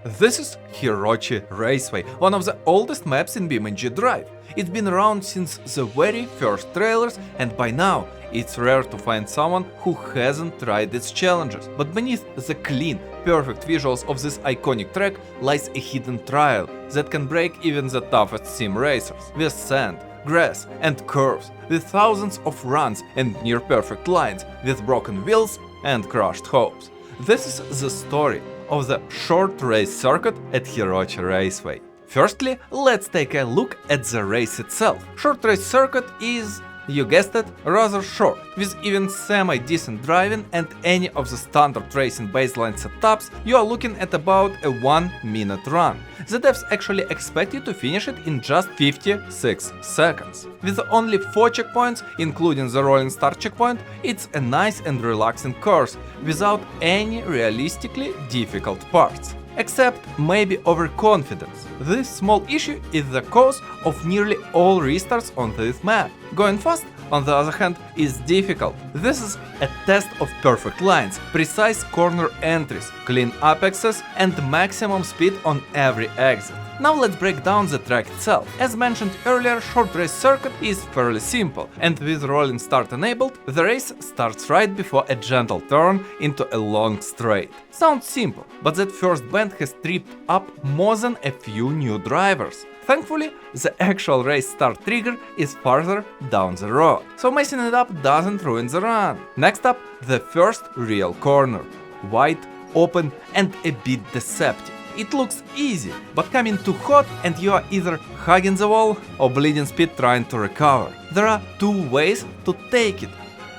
This is Hirochi Raceway, one of the oldest maps in BeamNG Drive. It's been around since the very first trailers, and by now it's rare to find someone who hasn't tried its challenges. But beneath the clean, perfect visuals of this iconic track lies a hidden trial that can break even the toughest sim racers. With sand, grass and curves, with thousands of runs and near-perfect lines, with broken wheels and crushed hopes. This is the story of the short race circuit at Hirochi Raceway. Firstly, let's take a look at the race itself. Short race circuit is, you guessed it, rather short. With even semi-decent driving and any of the standard racing baseline setups, you are looking at about a 1-minute run. The devs actually expect you to finish it in just 56 seconds. With only 4 checkpoints, including the rolling start checkpoint, it's a nice and relaxing course, without any realistically difficult parts. Except maybe overconfidence. This small issue is the cause of nearly all restarts on this map. Going fast, on the other hand, is difficult. This is a test of perfect lines, precise corner entries, clean apexes and maximum speed on every exit. Now let's break down the track itself. As mentioned earlier, short race circuit is fairly simple, and with rolling start enabled, the race starts right before a gentle turn into a long straight. Sounds simple, but that first bend has tripped up more than a few new drivers. Thankfully, the actual race start trigger is farther down the road, so messing it up doesn't ruin the run. Next up, the first real corner. Wide, open and a bit deceptive. It looks easy, but coming too hot and you are either hugging the wall or bleeding speed trying to recover. There are two ways to take it: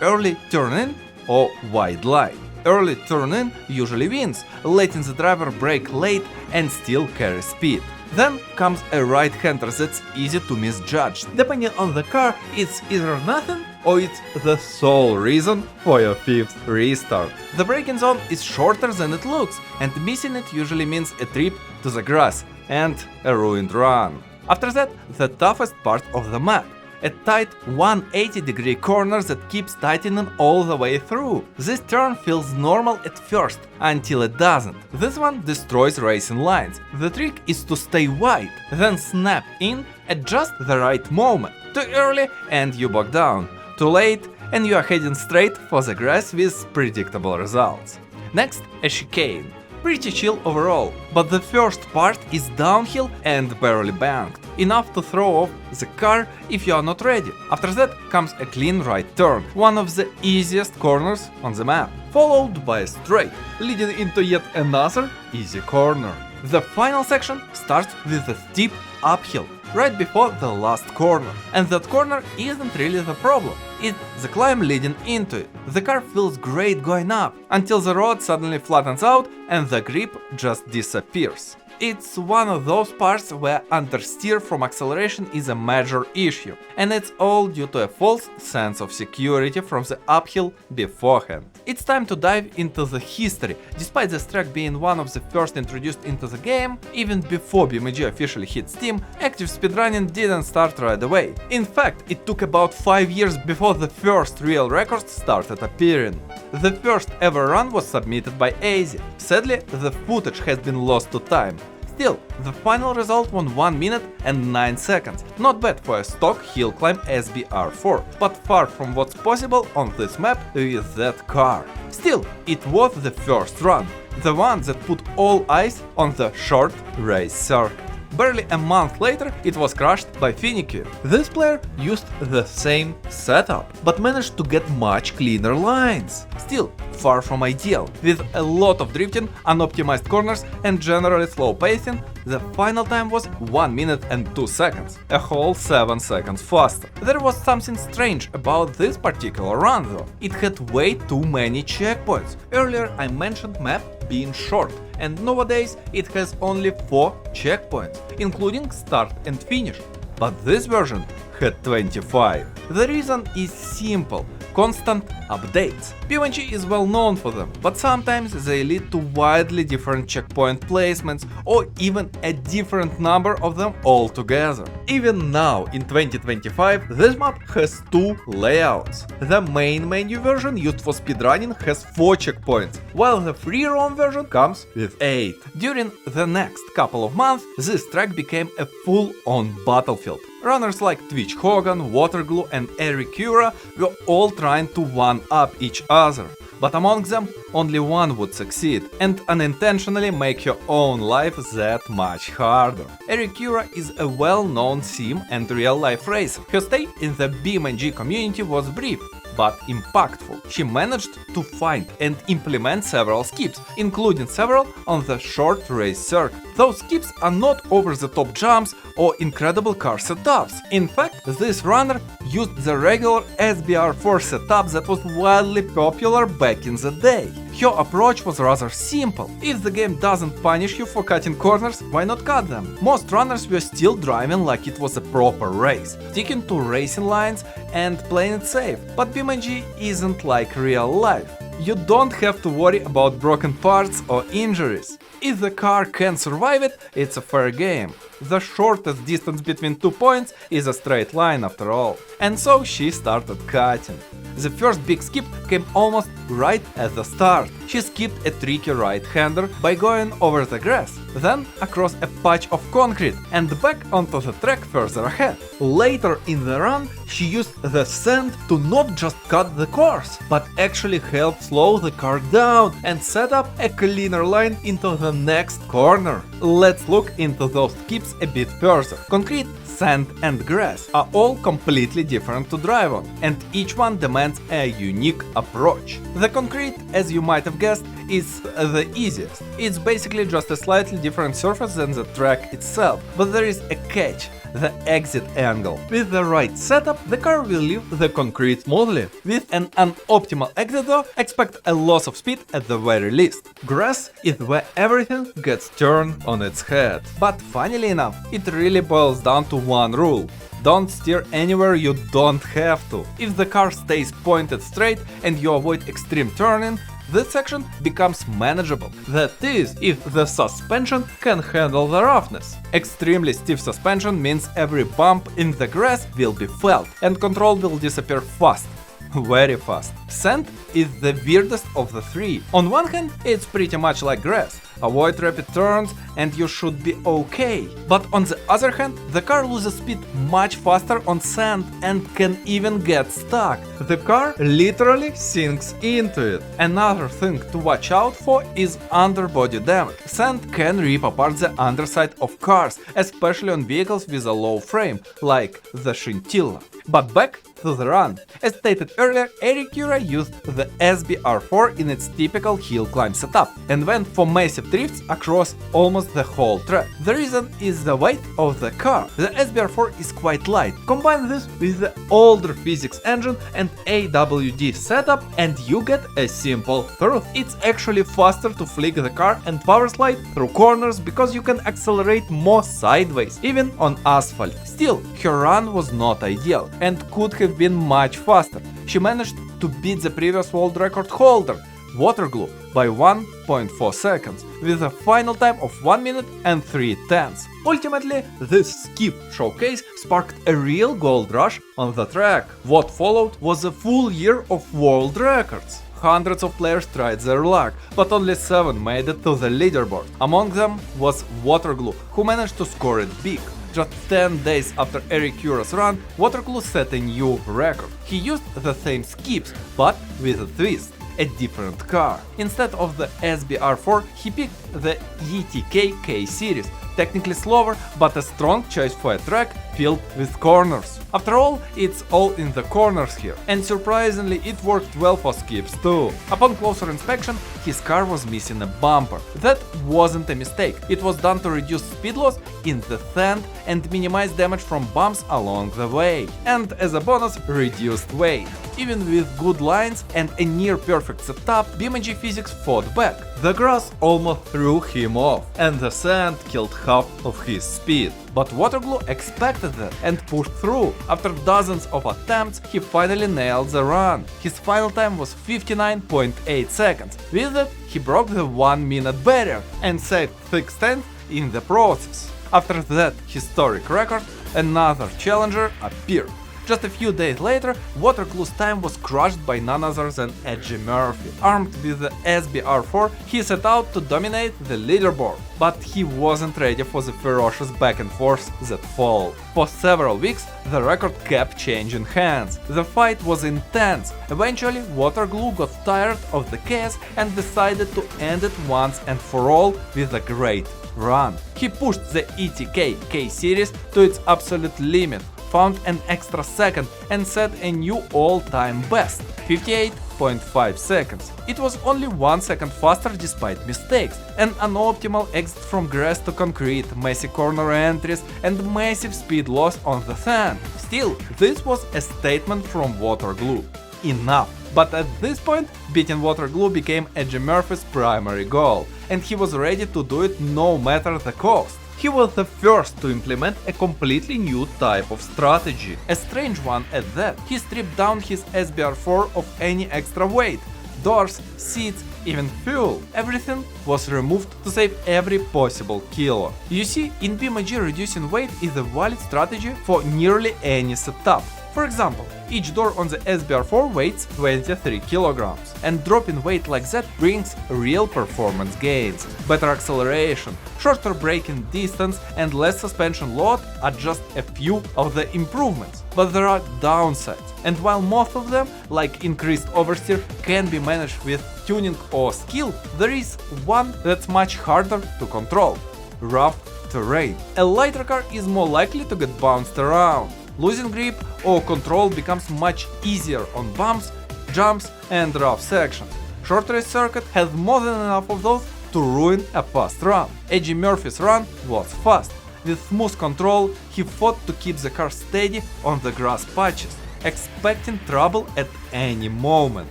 early turn in or wide line. Early turn in usually wins, letting the driver brake late and still carry speed. Then comes a right-hander that's easy to misjudge. Depending on the car, it's either nothing or it's the sole reason for your 5th restart. The braking zone is shorter than it looks, and missing it usually means a trip to the grass and a ruined run. After that, the toughest part of the map. A tight 180-degree corner that keeps tightening all the way through. This turn feels normal at first, until it doesn't. This one destroys racing lines. The trick is to stay wide, then snap in at just the right moment. Too early and you bog down. Too late and you are heading straight for the grass with predictable results. Next, a chicane. Pretty chill overall, but the first part is downhill and barely banked, enough to throw off the car if you are not ready. After that comes a clean right turn, one of the easiest corners on the map, followed by a straight, leading into yet another easy corner. The final section starts with a steep uphill, right before the last corner. And that corner isn't really the problem, it's the climb leading into it. The car feels great going up, until the road suddenly flattens out and the grip just disappears. It's one of those parts where understeer from acceleration is a major issue, and it's all due to a false sense of security from the uphill beforehand. It's time to dive into the history. Despite this track being one of the first introduced into the game, even before BeamNG officially hit Steam, active speedrunning didn't start right away. In fact, it took about 5 years before the first real records started appearing. The first ever run was submitted by AZ. Sadly, the footage has been lost to time. Still, the final result was 1 minute and 9 seconds, not bad for a stock hill climb SBR4, but far from what's possible on this map with that car. Still, it was the first run, the one that put all eyes on the short race circuit. Barely a month later, it was crushed by Finicky. This player used the same setup, but managed to get much cleaner lines. Still, far from ideal. With a lot of drifting, unoptimized corners and generally slow pacing, the final time was 1 minute and 2 seconds, a whole 7 seconds faster. There was something strange about this particular run though. It had way too many checkpoints. Earlier I mentioned map being short, and nowadays it has only 4 checkpoints, including start and finish. But this version had 25. The reason is simple. constant updates. BeamNG is well known for them, but sometimes they lead to widely different checkpoint placements or even a different number of them altogether. Even now, in 2025, this map has two layouts. The main menu version used for speedrunning has 4 checkpoints, while the free roam version comes with 8. During the next couple of months, this track became a full-on battlefield. Runners like Twitch Hogan, Waterglue and Aericura were all trying to one-up each other. But among them, only one would succeed and unintentionally make your own life that much harder. Aericura is a well-known sim and real-life racer. Her stay in the BeamNG community was brief, but impactful. She managed to find and implement several skips, including several on the short race circuit. Those skips are not over-the-top jumps or incredible car setups. In fact, this runner used the regular SBR4 setup that was wildly popular back in the day. Her approach was rather simple. If the game doesn't punish you for cutting corners, why not cut them? Most runners were still driving like it was a proper race, sticking to racing lines and playing it safe. But BeamNG isn't like real life. You don't have to worry about broken parts or injuries. If the car can survive it, it's a fair game. The shortest distance between 2 points is a straight line after all. And so she started cutting. The first big skip came almost right at the start. She skipped a tricky right-hander by going over the grass, then across a patch of concrete and back onto the track further ahead. Later in the run, she used the sand to not just cut the course, but actually help slow the car down and set up a cleaner line into the next corner. Let's look into those skips a bit further. Concrete, sand and grass are all completely different to drive on, and each one demands a unique approach. The concrete, as you might have guessed, is the easiest. It's basically just a slightly different surface than the track itself, but there is a catch: the exit angle. With the right setup, the car will leave the concrete smoothly. With an unoptimal exit though, expect a loss of speed at the very least. Grass is where everything gets turned on its head. But funnily enough, it really boils down to one rule: don't steer anywhere you don't have to. If the car stays pointed straight and you avoid extreme turning, this section becomes manageable. That is, if the suspension can handle the roughness. Extremely stiff suspension means every bump in the grass will be felt and control will disappear fast. Very fast. Sand is the weirdest of the three. On one hand, it's pretty much like grass. Avoid rapid turns and you should be okay. But on the other hand, the car loses speed much faster on sand and can even get stuck. The car literally sinks into it. Another thing to watch out for is underbody damage. Sand can rip apart the underside of cars, especially on vehicles with a low frame, like the Scintilla. But back to the run. As stated earlier, Aericura used the SBR4 in its typical hill climb setup and went for massive drifts across almost the whole track. The reason is the weight of the car. The SBR4 is quite light. Combine this with the older physics engine and AWD setup and you get a simple truth. It's actually faster to flick the car and power slide through corners because you can accelerate more sideways, even on asphalt. Still, her run was not ideal and could have been much faster. She managed to beat the previous world record holder, Waterglue, by 1.4 seconds, with a final time of 1 minute and 3/10. Ultimately, this skip showcase sparked a real gold rush on the track. What followed was a full year of world records. Hundreds of players tried their luck, but only 7 made it to the leaderboard. Among them was Waterglue, who managed to score it big. Just 10 days after Aericura's run, Waterglue set a new record. He used the same skips, but with a twist, a different car. Instead of the SBR4, he picked the ETK K series, technically slower, but a strong choice for a track filled with corners. After all, it's all in the corners here, and surprisingly it worked well for skips too. Upon closer inspection, his car was missing a bumper. That wasn't a mistake, it was done to reduce speed loss in the sand and minimize damage from bumps along the way, and as a bonus, reduced weight. Even with good lines and a near-perfect setup, BeamNG physics fought back. The grass almost threw him off, and the sand killed half of his speed. But Waterglue expected that and pushed through. After dozens of attempts, he finally nailed the run. His final time was 59.8 seconds. With that, he broke the 1-minute barrier and saved 6/10 in the process. After that historic record, another challenger appeared. Just a few days later, Waterglue's time was crushed by none other than Eddie Murphy. Armed with the SBR4, he set out to dominate the leaderboard. But he wasn't ready for the ferocious back and forth that followed. For several weeks, the record kept changing hands. The fight was intense. Eventually, Waterglue got tired of the chaos and decided to end it once and for all with a great run. He pushed the ETK K-Series to its absolute limit, found an extra second and set a new all-time best, 58.5 seconds. It was only 1 second faster despite mistakes, an unoptimal exit from grass to concrete, messy corner entries and massive speed loss on the sand. Still, this was a statement from Waterglue. Enough. But at this point, beating Waterglue became Eddie Murphy's primary goal, and he was ready to do it no matter the cost. He was the first to implement a completely new type of strategy, a strange one at that. He stripped down his SBR4 of any extra weight, doors, seats, even fuel. Everything was removed to save every possible kilo. You see, in BeamNG reducing weight is a valid strategy for nearly any setup. For example, each door on the SBR4 weighs 23 kilograms, and dropping weight like that brings real performance gains. Better acceleration, shorter braking distance and less suspension load are just a few of the improvements. But there are downsides, and while most of them, like increased oversteer, can be managed with tuning or skill, there is one that's much harder to control: rough terrain. A lighter car is more likely to get bounced around. Losing grip or control becomes much easier on bumps, jumps and rough sections. Short race circuit has more than enough of those to ruin a fast run. Eddie Murphy's run was fast. With smooth control, he fought to keep the car steady on the grass patches, expecting trouble at any moment.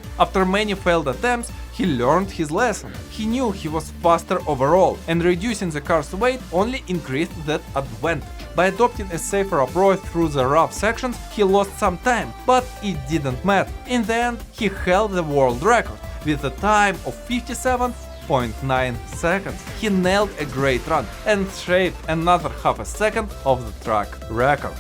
After many failed attempts, he learned his lesson. He knew he was faster overall, and reducing the car's weight only increased that advantage. By adopting a safer approach through the rough sections, he lost some time, but it didn't matter. In the end, he held the world record with a time of 57.9 seconds. He nailed a great run and shaved another half a second of the track record.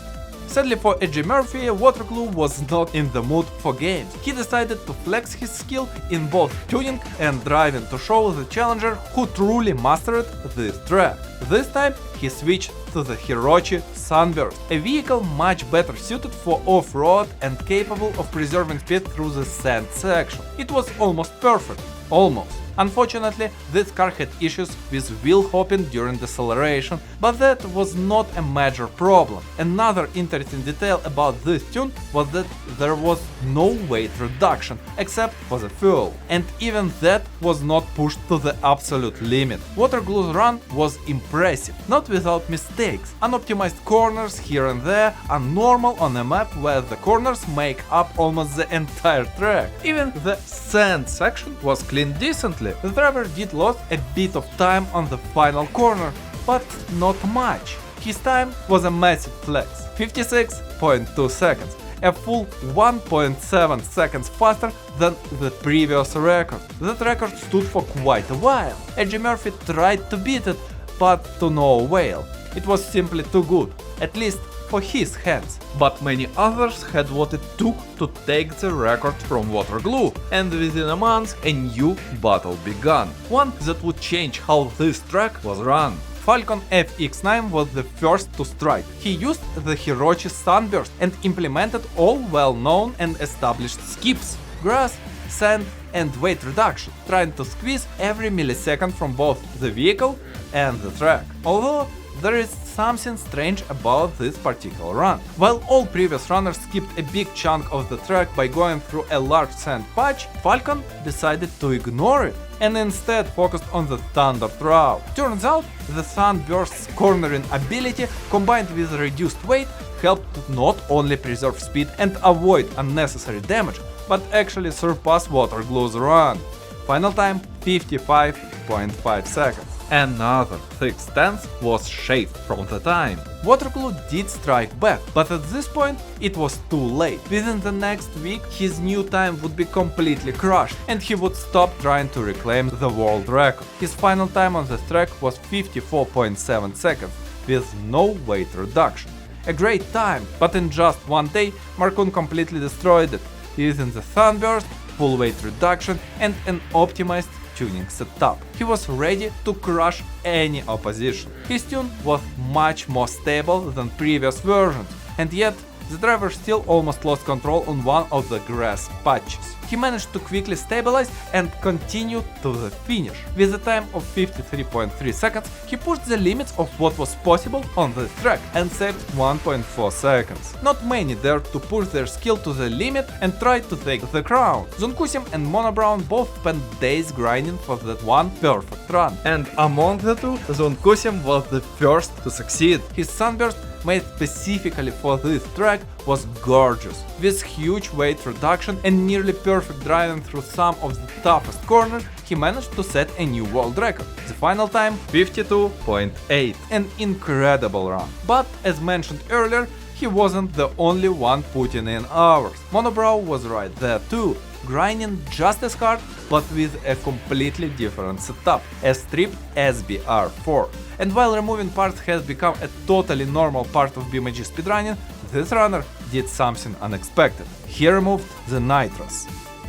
Sadly for Eddie Murphy, Waterglue was not in the mood for games. He decided to flex his skill in both tuning and driving to show the challenger who truly mastered this track. This time he switched to the Hirochi Sunburst, a vehicle much better suited for off-road and capable of preserving speed through the sand section. It was almost perfect. Almost. Unfortunately, this car had issues with wheel hopping during deceleration, but that was not a major problem. Another interesting detail about this tune was that there was no weight reduction except for the fuel, and even that was not pushed to the absolute limit. Waterglue's run was impressive, not without mistakes. Unoptimized corners here and there are normal on a map where the corners make up almost the entire track. Even the sand section was cleaned decently. The driver did lose a bit of time on the final corner, but not much. His time was a massive flex, 56.2 seconds, a full 1.7 seconds faster than the previous record. That record stood for quite a while. Eddie Murphy tried to beat it, but to no avail. It was simply too good, at least for his hands. But many others had what it took to take the record from Waterglue, and within a month a new battle began, one that would change how this track was run. Falcon FX9 was the first to strike. He used the Hirochi Sunburst and implemented all well-known and established skips: grass, sand and weight reduction, trying to squeeze every millisecond from both the vehicle and the track. Although there is something strange about this particular run. While all previous runners skipped a big chunk of the track by going through a large sand patch, Falcon decided to ignore it and instead focused on the standard route. Turns out, the Sunburst's cornering ability combined with reduced weight helped to not only preserve speed and avoid unnecessary damage, but actually surpassed Waterglue's run. Final time 55.5 seconds. Another 6/10 was shaved from the time. Waterglue did strike back, but at this point it was too late. Within the next week his new time would be completely crushed and he would stop trying to reclaim the world record. His final time on the track was 54.7 seconds with no weight reduction. A great time, but in just one day Markoon completely destroyed it, using the Sunburst, full weight reduction and an optimized tuning setup. He was ready to crush any opposition. His tune was much more stable than previous versions, and yet the driver still almost lost control on one of the grass patches. He managed to quickly stabilize and continue to the finish. With a time of 53.3 seconds, he pushed the limits of what was possible on the track and saved 1.4 seconds. Not many dared to push their skill to the limit and try to take the crown. Zunkusim and Monobrown both spent days grinding for that one perfect run. And among the two, Zunkusim was the first to succeed. His Sunburst, made specifically for this track, was gorgeous. With huge weight reduction and nearly perfect driving through some of the toughest corners, he managed to set a new world record. The final time 52.8. An incredible run. But as mentioned earlier, he wasn't the only one putting in hours. Monobrow was right there too, grinding just as hard but with a completely different setup, a stripped SBR4. And while removing parts has become a totally normal part of BeamNG speedrunning, this runner did something unexpected. He removed the nitros.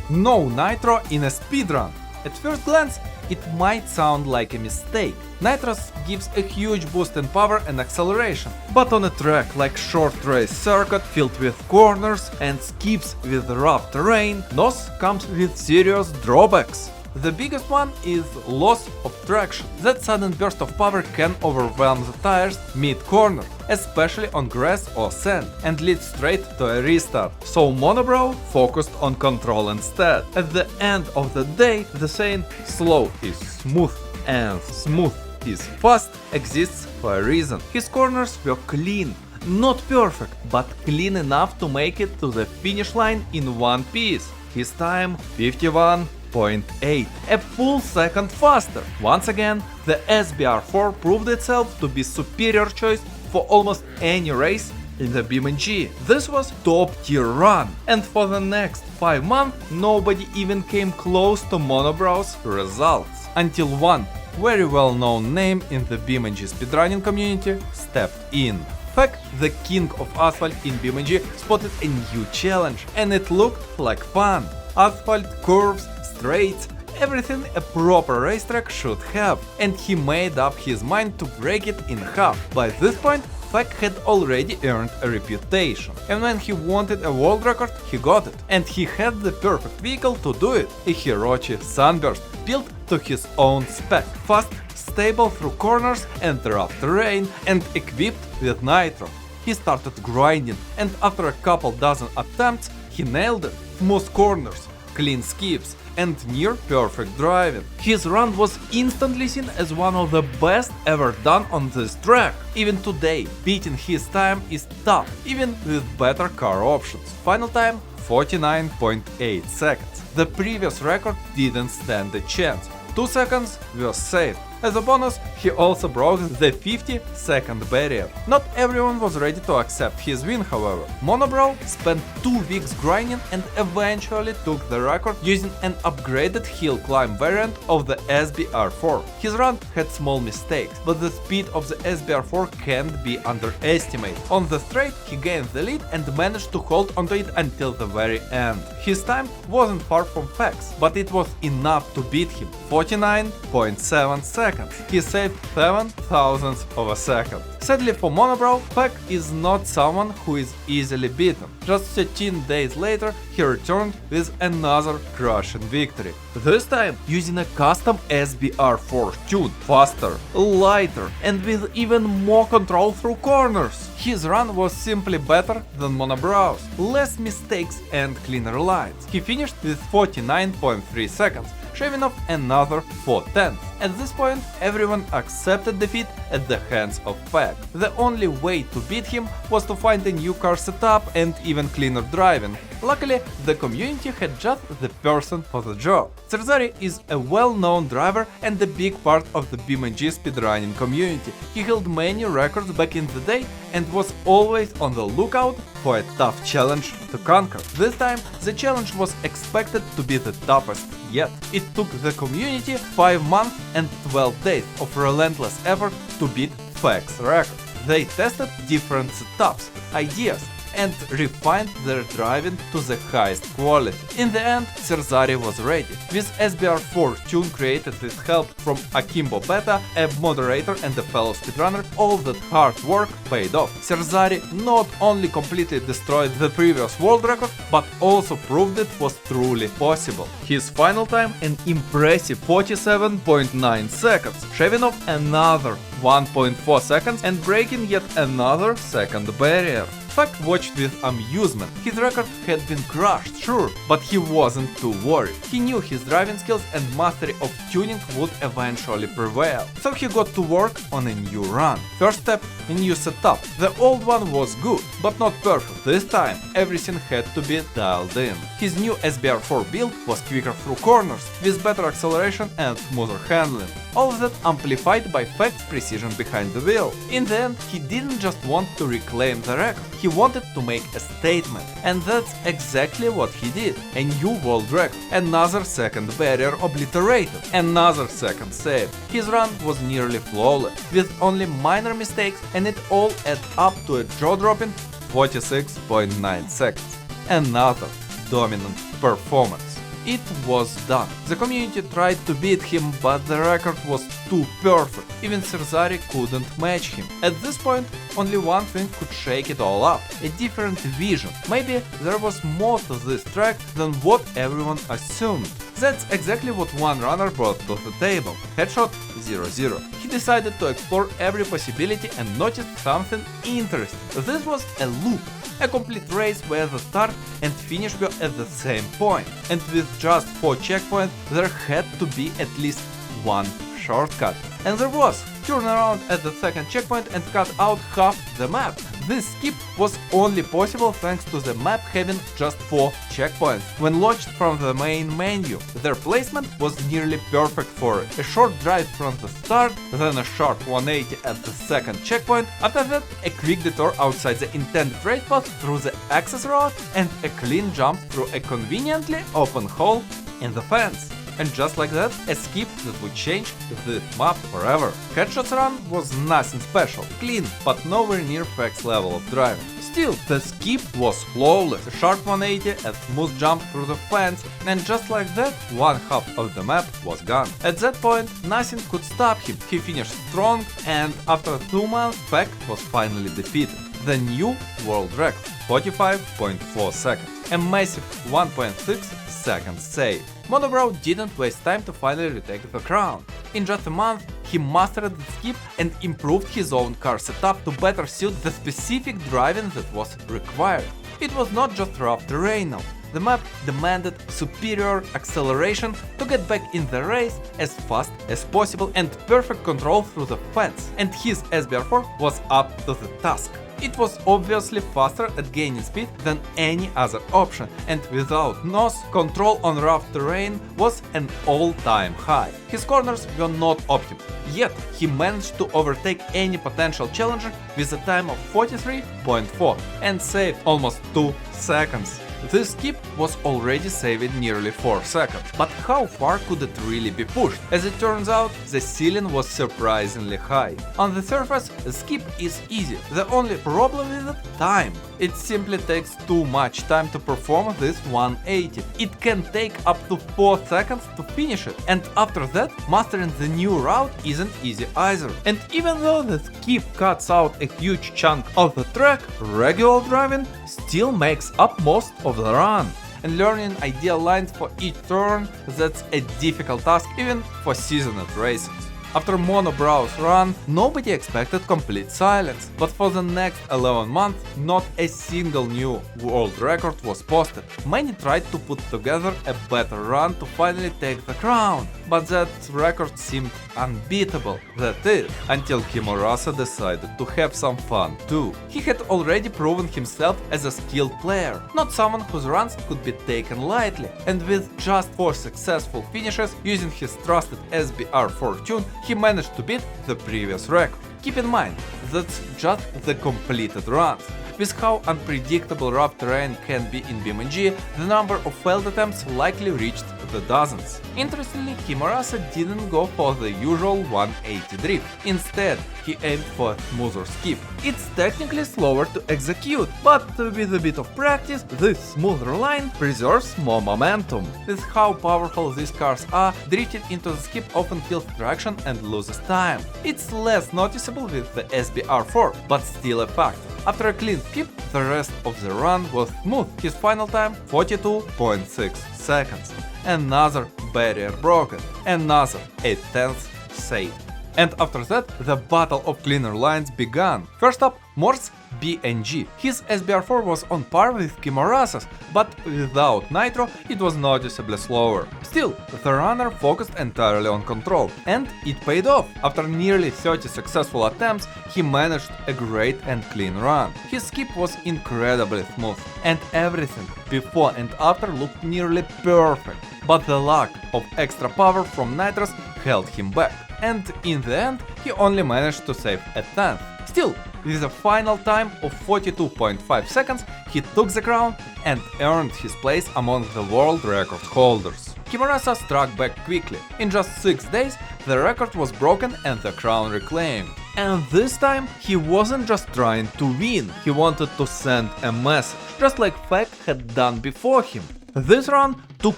No nitro in a speedrun. At first glance, it might sound like a mistake. Nitros gives a huge boost in power and acceleration, but on a track like short race circuit filled with corners and skips with rough terrain, NOS comes with serious drawbacks. The biggest one is loss of traction. That sudden burst of power can overwhelm the tires mid-corner, especially on grass or sand, and lead straight to a restart. So Monobrow focused on control instead. At the end of the day, the saying "slow is smooth and smooth is fast" exists for a reason. His corners were clean. Not perfect, but clean enough to make it to the finish line in one piece. His time 51.8, a full second faster. Once again, the SBR4 proved itself to be superior choice for almost any race in the BeamNG. This was top tier run, and for the next 5 months nobody even came close to Monobrow's results. Until one very well known name in the BeamNG speedrunning community stepped in. Fact, the king of asphalt in BeamNG spotted a new challenge, and it looked like fun. Asphalt, curves, straights, everything a proper racetrack should have, and he made up his mind to break it in half. By this point, Fack had already earned a reputation, and when he wanted a world record, he got it. And he had the perfect vehicle to do it, a Hirochi Sunburst, built to his own spec, fast, stable through corners and rough terrain, and equipped with nitro. He started grinding, and after a couple dozen attempts, he nailed it. Smooth corners, clean skips, and near perfect driving. His run was instantly seen as one of the best ever done on this track. Even today, beating his time is tough, even with better car options. Final time 49.8 seconds. The previous record didn't stand a chance. 2 seconds were saved. As a bonus, he also broke the 50-second barrier. Not everyone was ready to accept his win, however. Monobrow spent 2 weeks grinding and eventually took the record using an upgraded hill climb variant of the SBR4. His run had small mistakes, but the speed of the SBR4 can't be underestimated. On the straight, he gained the lead and managed to hold onto it until the very end. His time wasn't far from Fack's, but it was enough to beat him, 49.7 seconds. He saved 7,000ths of a second. Sadly for Monobrow, Fack is not someone who is easily beaten. Just 13 days later, he returned with another crushing victory. This time using a custom SBR4 tune, faster, lighter, and with even more control through corners. His run was simply better than Monobrow's, less mistakes and cleaner lines. He finished with 49.3 seconds, shaving off another 4/10. At this point, everyone accepted defeat at the hands of Fag. The only way to beat him was to find a new car setup and even cleaner driving. Luckily, the community had just the person for the job. Serzari is a well-known driver and a big part of the BeamNG speedrunning community. He held many records back in the day and was always on the lookout for a tough challenge to conquer. This time, the challenge was expected to be the toughest yet. It took the community 5 months and 12 days of relentless effort to beat Fag's record. They tested different setups, ideas, and refined their driving to the highest quality. In the end, Serzari was ready. With SBR4 tune created with help from Akimbo Beta, a moderator and a fellow speedrunner, all that hard work paid off. Serzari not only completely destroyed the previous world record, but also proved it was truly possible. His final time an impressive 47.9 seconds, shaving off another 1.4 seconds and breaking yet another second barrier. Fag watched with amusement. His record had been crushed, sure, but he wasn't too worried. He knew his driving skills and mastery of tuning would eventually prevail. So he got to work on a new run. First step, a new setup. The old one was good, but not perfect. This time, everything had to be dialed in. His new SBR4 build was quicker through corners, with better acceleration and smoother handling. All of that amplified by Fag's precision behind the wheel. In the end, he didn't just want to reclaim the record, he wanted to make a statement. And that's exactly what he did. A new world record, another second barrier obliterated, another second save. His run was nearly flawless, with only minor mistakes, and it all added up to a jaw-dropping 46.9 seconds. Another dominant performance. It was done. The community tried to beat him, but the record was too perfect. Even Serzari couldn't match him. At this point, only one thing could shake it all up. A different vision. Maybe there was more to this track than what everyone assumed. That's exactly what one runner brought to the table. Headshot 0-0. He decided to explore every possibility and noticed something interesting. This was a loop. A complete race where the start and finish were at the same point. And with just 4 checkpoints, there had to be at least one shortcut. And there was. Turn around at the second checkpoint and cut out half the map. This skip was only possible thanks to the map having just 4 checkpoints. When launched from the main menu, their placement was nearly perfect for it. A short drive from the start, then a sharp 180 at the second checkpoint, after that a quick detour outside the intended race path through the access road, and a clean jump through a conveniently open hole in the fence. And just like that, a skip that would change the map forever. Headshot's run was nothing special, clean, but nowhere near Fag's level of driving. Still, the skip was flawless, a sharp 180, a smooth jump through the fence, and just like that, one half of the map was gone. At that point, nothing could stop him. He finished strong, and after 2 months, Fag was finally defeated. The new world record, 45.4 seconds, a massive 1.6 seconds save. Monobrow didn't waste time to finally retake the crown. In just a month, he mastered the skip and improved his own car setup to better suit the specific driving that was required. It was not just rough terrain now. The map demanded superior acceleration to get back in the race as fast as possible and perfect control through the fence, and his SBR4 was up to the task. It was obviously faster at gaining speed than any other option, and without nose, control on rough terrain was an all-time high. His corners were not optimal, yet he managed to overtake any potential challenger with a time of 43.4 and saved almost 2 seconds. This skip was already saving nearly 4 seconds, but how far could it really be pushed? As it turns out, the ceiling was surprisingly high. On the surface, the skip is easy, the only problem is the time. It simply takes too much time to perform this 180. It can take up to 4 seconds to finish it, and after that, mastering the new route isn't easy either. And even though the skip cuts out a huge chunk of the track, regular driving still makes up most of the run. And learning ideal lines for each turn, that's a difficult task even for seasoned racers. After Monobrow's run, nobody expected complete silence, but for the next 11 months, not a single new world record was posted. Many tried to put together a better run to finally take the crown, but that record seemed unbeatable. That is, until Kimorasa decided to have some fun too. He had already proven himself as a skilled player, not someone whose runs could be taken lightly, and with just 4 successful finishes using his trusted SBR4 tune, he managed to beat the previous record. Keep in mind, that's just the completed runs. With how unpredictable rough terrain can be in BeamNG, the number of failed attempts likely reached the dozens. Interestingly, Kimorasa didn't go for the usual 180 drift. Instead, he aimed for a smoother skip. It's technically slower to execute, but with a bit of practice, this smoother line preserves more momentum. With how powerful these cars are, drifting into the skip often kills traction and loses time. It's less noticeable with the SBR4, but still a factor. After a clean skip, the rest of the run was smooth. His final time 42.6 seconds. Another barrier broken, another 8/10 saved. And after that, the battle of cleaner lines began. First up, Morse BeamNG. His SBR4 was on par with Kimorasa's, but without nitro, it was noticeably slower. Still, the runner focused entirely on control, and it paid off. After nearly 30 successful attempts, he managed a great and clean run. His skip was incredibly smooth, and everything before and after looked nearly perfect. But the lack of extra power from nitros held him back, and in the end, he only managed to save a 10th. Still, with a final time of 42.5 seconds, he took the crown and earned his place among the world record holders. Kimorasa struck back quickly. In just 6 days, the record was broken and the crown reclaimed. And this time, he wasn't just trying to win, he wanted to send a message, just like Fact had done before him. This run took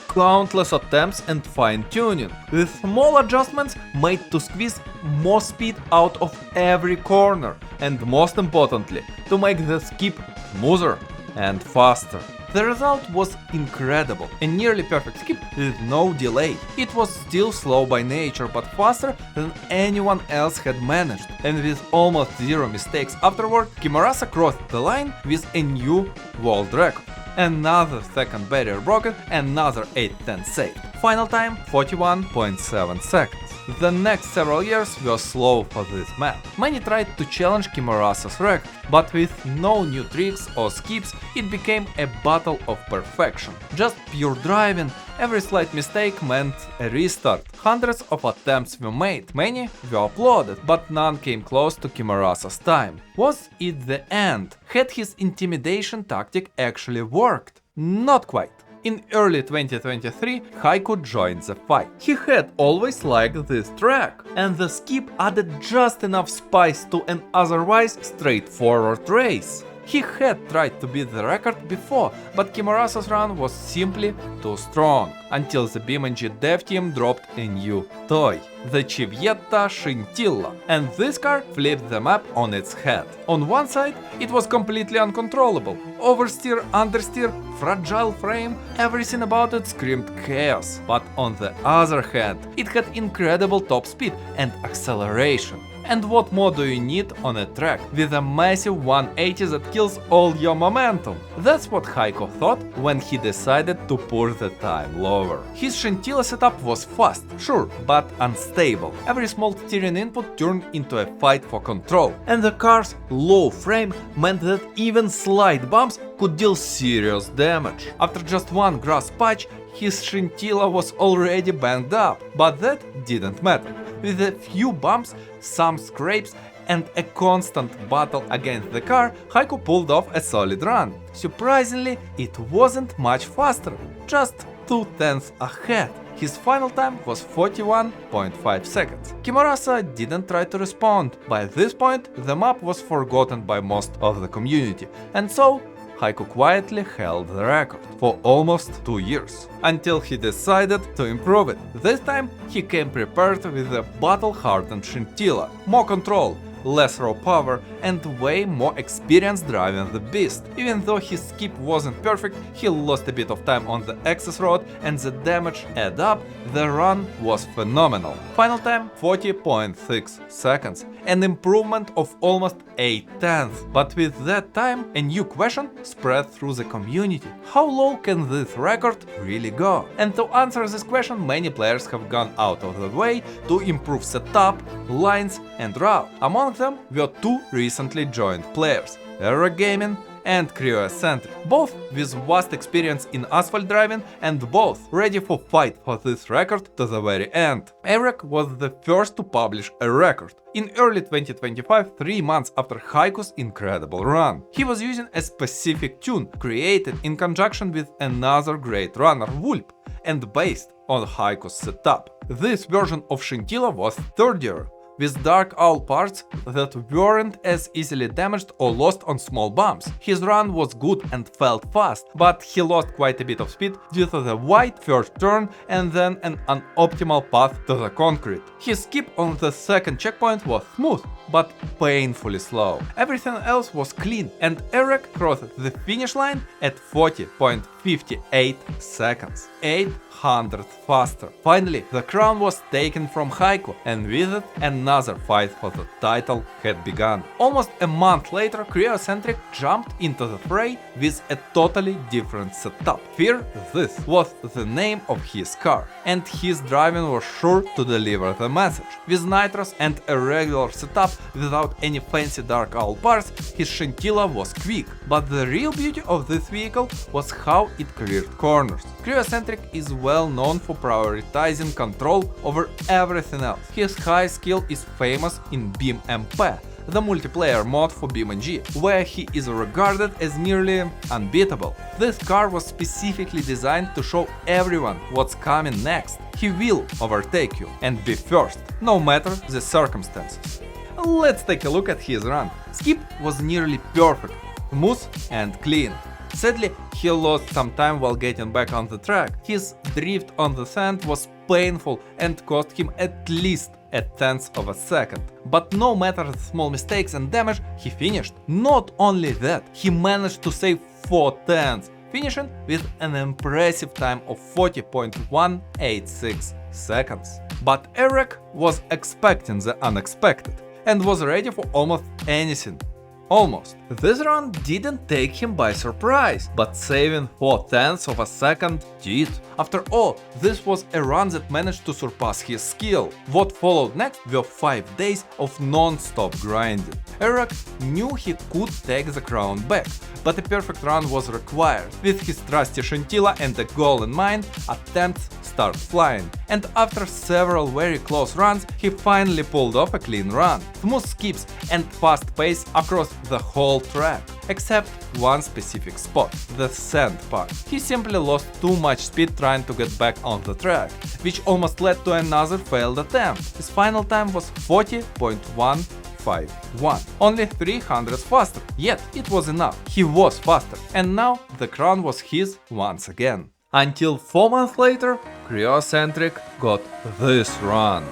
countless attempts and fine-tuning, with small adjustments made to squeeze more speed out of every corner, and most importantly, to make the skip smoother and faster. The result was incredible, a nearly perfect skip with no delay. It was still slow by nature, but faster than anyone else had managed, and with almost zero mistakes afterward, Kimorasa crossed the line with a new world record. Another second barrier broken, another 8/10 saved. Final time 41.7 seconds. The next several years were slow for this map. Many tried to challenge Kimorasa's record, but with no new tricks or skips, it became a battle of perfection. Just pure driving, every slight mistake meant a restart. Hundreds of attempts were made, many were applauded, but none came close to Kimorasa's time. Was it the end? Had his intimidation tactic actually worked? Not quite. In early 2023, Hyku joined the fight. He had always liked this track, and the skip added just enough spice to an otherwise straightforward race. He had tried to beat the record before, but Kimorasa's run was simply too strong, until the BeamNG dev team dropped a new toy, the Scintilla, and this car flipped the map on its head. On one side, it was completely uncontrollable. Oversteer, understeer, fragile frame, everything about it screamed chaos. But on the other hand, it had incredible top speed and acceleration. And what more do you need on a track with a massive 180 that kills all your momentum? That's what Hyku thought when he decided to push the time lower. His Scintilla setup was fast, sure, but unstable. Every small steering input turned into a fight for control, and the car's low frame meant that even slight bumps could deal serious damage. After just one grass patch, his Scintilla was already banged up, but that didn't matter. With a few bumps, some scrapes, and a constant battle against the car, Hyku pulled off a solid run. Surprisingly, it wasn't much faster, just 2/10 ahead. His final time was 41.5 seconds. Kimorasa didn't try to respond. By this point, the map was forgotten by most of the community, and so Hyku quietly held the record for almost 2 years, until he decided to improve it. This time he came prepared with a battle-hardened Scintilla, more control, less raw power, and way more experience driving the beast. Even though his skip wasn't perfect, he lost a bit of time on the access road and the damage add up, the run was phenomenal. Final time 40.6 seconds, an improvement of almost 8/10. But with that time, a new question spread through the community. How low can this record really go? And to answer this question, many players have gone out of the way to improve setup, lines and route. Among them were two recently joined players, Gaming and Cryocentric, both with vast experience in asphalt driving and both ready for fight for this record to the very end. Eric was the first to publish a record in early 2025, 3 months after Hyku's incredible run. He was using a specific tune created in conjunction with another great runner, Wulp, and based on Hyku's setup. This version of Scintilla was thirdier, with dark owl parts that weren't as easily damaged or lost on small bumps. His run was good and felt fast, but he lost quite a bit of speed due to the wide first turn and then an unoptimal path to the concrete. His skip on the second checkpoint was smooth, but painfully slow. Everything else was clean, and Eric crossed the finish line at 40.58 seconds, 800 faster. Finally, the crown was taken from Hyku, and with it, another fight for the title had begun. Almost a month later, Cryocentric jumped into the fray with a totally different setup. Fear This was the name of his car, and his driving was sure to deliver the message. With nitros and a regular setup without any fancy dark owl parts, his Scintilla was quick, but the real beauty of this vehicle was how it cleared corners. Cryocentric is well known for prioritizing control over everything else. His high skill is famous in BeamNG, the multiplayer mod for BeamNG, where he is regarded as nearly unbeatable. This car was specifically designed to show everyone what's coming next. He will overtake you and be first, no matter the circumstances. Let's take a look at his run. Skip was nearly perfect, smooth and clean. Sadly, he lost some time while getting back on the track. His drift on the sand was painful and cost him at least a tenth of a second. But no matter the small mistakes and damage, he finished. Not only that, he managed to save 4 tenths, finishing with an impressive time of 40.186 seconds. But Eric was expecting the unexpected and was ready for almost anything. Almost. This run didn't take him by surprise, but saving 4 tenths of a second did. After all, this was a run that managed to surpass his skill. What followed next were 5 days of non-stop grinding. Eric knew he could take the crown back, but a perfect run was required. With his trusty Scintilla and a goal in mind, attempts start flying, and after several very close runs, he finally pulled off a clean run. Smooth skips and fast pace across the whole track, except one specific spot, the sand part. He simply lost too much speed trying to get back on the track, which almost led to another failed attempt. His final time was 40.151, only 300 faster, yet it was enough. He was faster, and now the crown was his once again. Until 4 months later, Cryocentric got this run.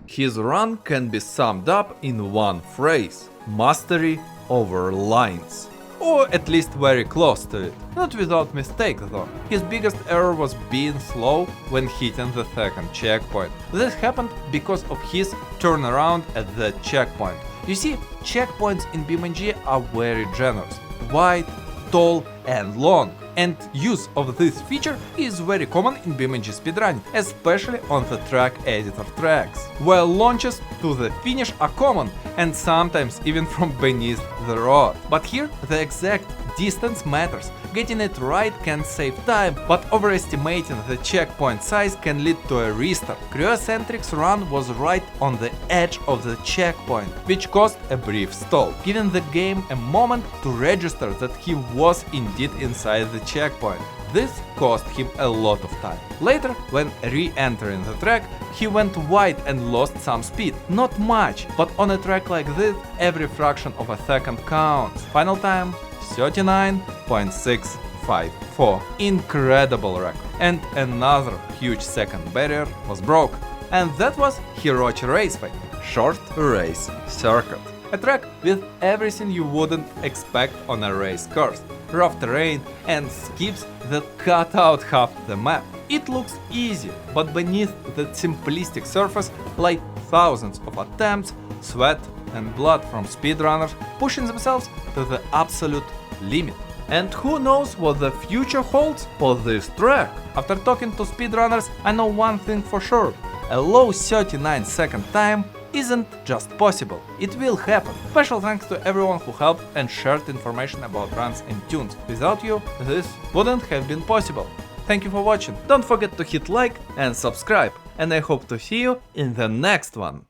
His run can be summed up in one phrase: mastery over lines. Or at least very close to it. Not without mistake though. His biggest error was being slow when hitting the second checkpoint. This happened because of his turnaround at that checkpoint. You see, checkpoints in BeamNG are very generous. Wide, tall and long. And use of this feature is very common in BeamNG speedrunning, especially on the track editor tracks, where launches to the finish are common and sometimes even from beneath the road. But here the exact distance matters. Getting it right can save time, but overestimating the checkpoint size can lead to a restart. Cryocentric's run was right on the edge of the checkpoint, which caused a brief stall, giving the game a moment to register that he was indeed inside the checkpoint. This cost him a lot of time. Later, when re-entering the track, he went wide and lost some speed. Not much, but on a track like this, every fraction of a second counts. Final time 39.654. Incredible record. And another huge second barrier was broken. And that was Hirochi Raceway, short race circuit. A track with everything you wouldn't expect on a race course. Rough terrain and skips that cut out half the map. It looks easy, but beneath that simplistic surface lie thousands of attempts, sweat and blood from speedrunners pushing themselves to the absolute limit. And who knows what the future holds for this track? After talking to speedrunners, I know one thing for sure. A low 39-second time isn't just possible, it will happen. Special thanks to everyone who helped and shared information about runs and tunes. Without you, this wouldn't have been possible. Thank you for watching, don't forget to hit like and subscribe, and I hope to see you in the next one.